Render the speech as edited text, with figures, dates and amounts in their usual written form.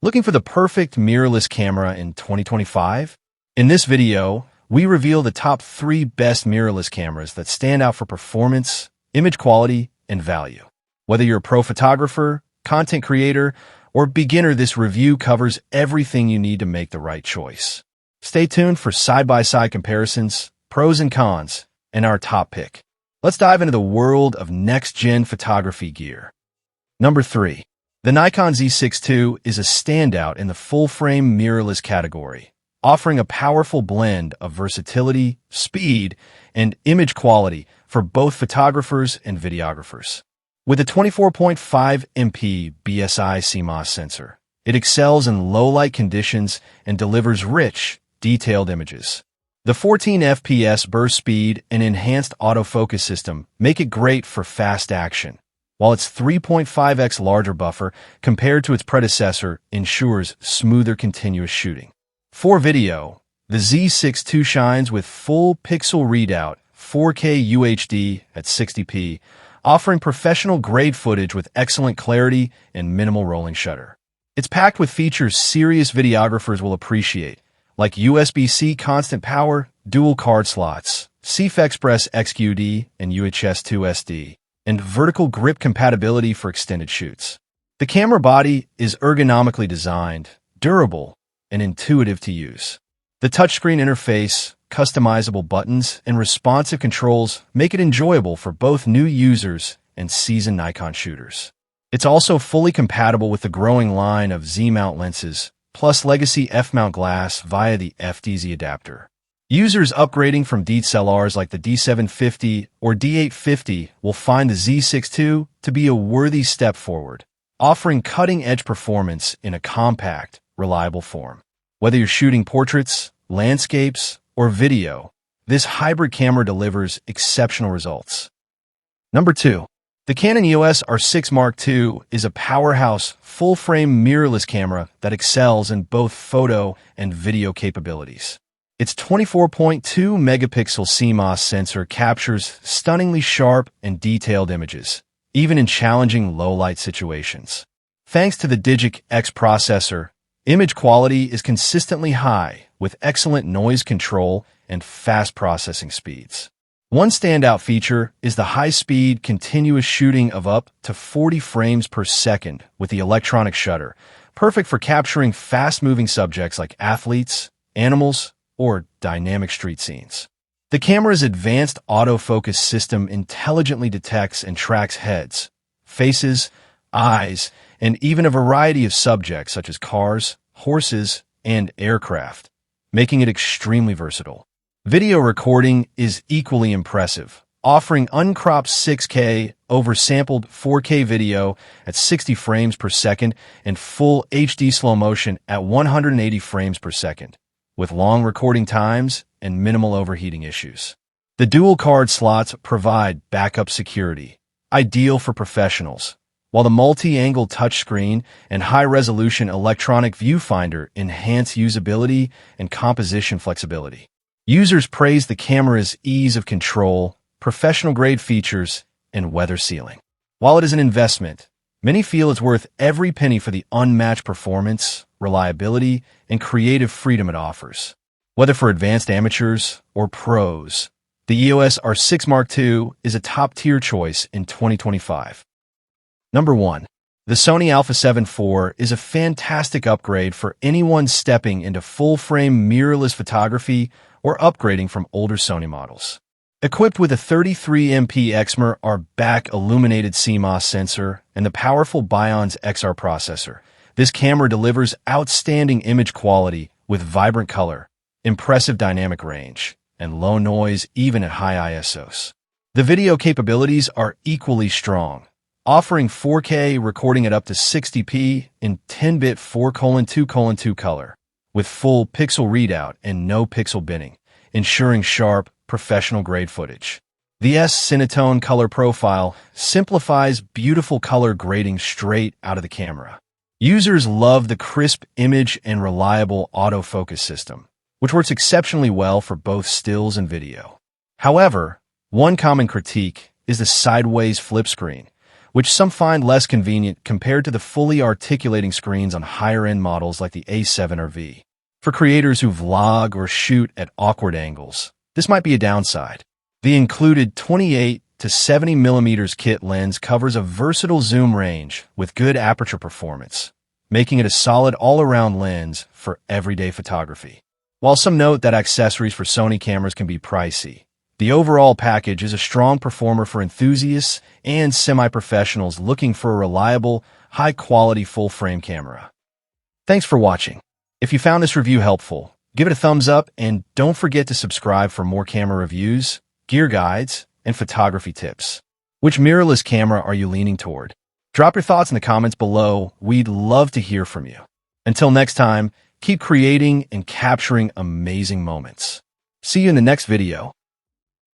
Looking for the perfect mirrorless camera in 2025? In this video, we reveal the top 3 best mirrorless cameras that stand out for performance, image quality, and value. Whether you're a pro photographer, content creator, or beginner, this review covers everything you need to make the right choice. Stay tuned for side-by-side comparisons, pros and cons, and our top pick. Let's dive into the world of next-gen photography gear. Number 3. The Nikon Z62 is a standout in the full-frame mirrorless category, offering a powerful blend of versatility, speed, and image quality for both photographers and videographers. With a 24.5 MP BSI CMOS sensor, it excels in low-light conditions and delivers rich, detailed images. The 14 FPS burst speed and enhanced autofocus system make it great for fast action, while its 3.5x larger buffer compared to its predecessor ensures smoother continuous shooting. For video, the Z62 shines with full pixel readout, 4K UHD at 60p, offering professional-grade footage with excellent clarity and minimal rolling shutter. It's packed with features serious videographers will appreciate, like USB-C constant power, dual card slots, Aliexpress XQD and UHS-2 SD, and vertical grip compatibility for extended shoots. The camera body is ergonomically designed, durable, and intuitive to use. The touchscreen interface, customizable buttons, and responsive controls make it enjoyable for both new users and seasoned Nikon shooters. It's also fully compatible with the growing line of Z-mount lenses, plus legacy F-mount glass via the FDZ adapter. Users upgrading from DSLRs like the D750 or D850 will find the Z62 to be a worthy step forward, offering cutting-edge performance in a compact, reliable form. Whether you're shooting portraits, landscapes, or video, this hybrid camera delivers exceptional results. Number 2. The Canon EOS R6 Mark II is a powerhouse, full-frame mirrorless camera that excels in both photo and video capabilities. Its 24.2 megapixel CMOS sensor captures stunningly sharp and detailed images, even in challenging low-light situations. Thanks to the Digic X processor, image quality is consistently high, with excellent noise control and fast processing speeds. One standout feature is the high-speed, continuous shooting of up to 40 frames per second with the electronic shutter, perfect for capturing fast-moving subjects like athletes, animals, or dynamic street scenes. The camera's advanced autofocus system intelligently detects and tracks heads, faces, eyes, and even a variety of subjects such as cars, horses, and aircraft, making it extremely versatile. Video recording is equally impressive, offering uncropped 6K oversampled 4K video at 60 frames per second and full HD slow motion at 180 frames per second, with long recording times and minimal overheating issues. The dual card slots provide backup security, ideal for professionals, while the multi-angle touchscreen and high-resolution electronic viewfinder enhance usability and composition flexibility. Users praise the camera's ease of control, professional-grade features, and weather sealing. While it is an investment, many feel it's worth every penny for the unmatched performance, reliability, and creative freedom it offers. Whether for advanced amateurs or pros, the EOS R6 Mark II is a top-tier choice in 2025. Number 1. The Sony Alpha 7 IV is a fantastic upgrade for anyone stepping into full-frame mirrorless photography or upgrading from older Sony models. Equipped with a 33 MP Exmor R-back illuminated CMOS sensor and the powerful Bionz XR processor, this camera delivers outstanding image quality with vibrant color, impressive dynamic range, and low noise even at high ISOs. The video capabilities are equally strong, offering 4K recording at up to 60p in 10-bit 4:2:2 color, with full pixel readout and no pixel binning, ensuring sharp, professional-grade footage. The S-Cinetone color profile simplifies beautiful color grading straight out of the camera. Users love the crisp image and reliable autofocus system, which works exceptionally well for both stills and video. However, one common critique is the sideways flip screen, which some find less convenient compared to the fully articulating screens on higher-end models like the A7 or V. For creators who vlog or shoot at awkward angles, this might be a downside. The included 28 to 70 mm kit lens covers a versatile zoom range with good aperture performance, making it a solid all-around lens for everyday photography. While some note that accessories for Sony cameras can be pricey, the overall package is a strong performer for enthusiasts and semi-professionals looking for a reliable, high-quality full-frame camera. Thanks for watching. If you found this review helpful, give it a thumbs up and don't forget to subscribe for more camera reviews, gear guides, and photography tips. Which mirrorless camera are you leaning toward? Drop your thoughts in the comments below. We'd love to hear from you. Until next time, keep creating and capturing amazing moments. See you in the next video.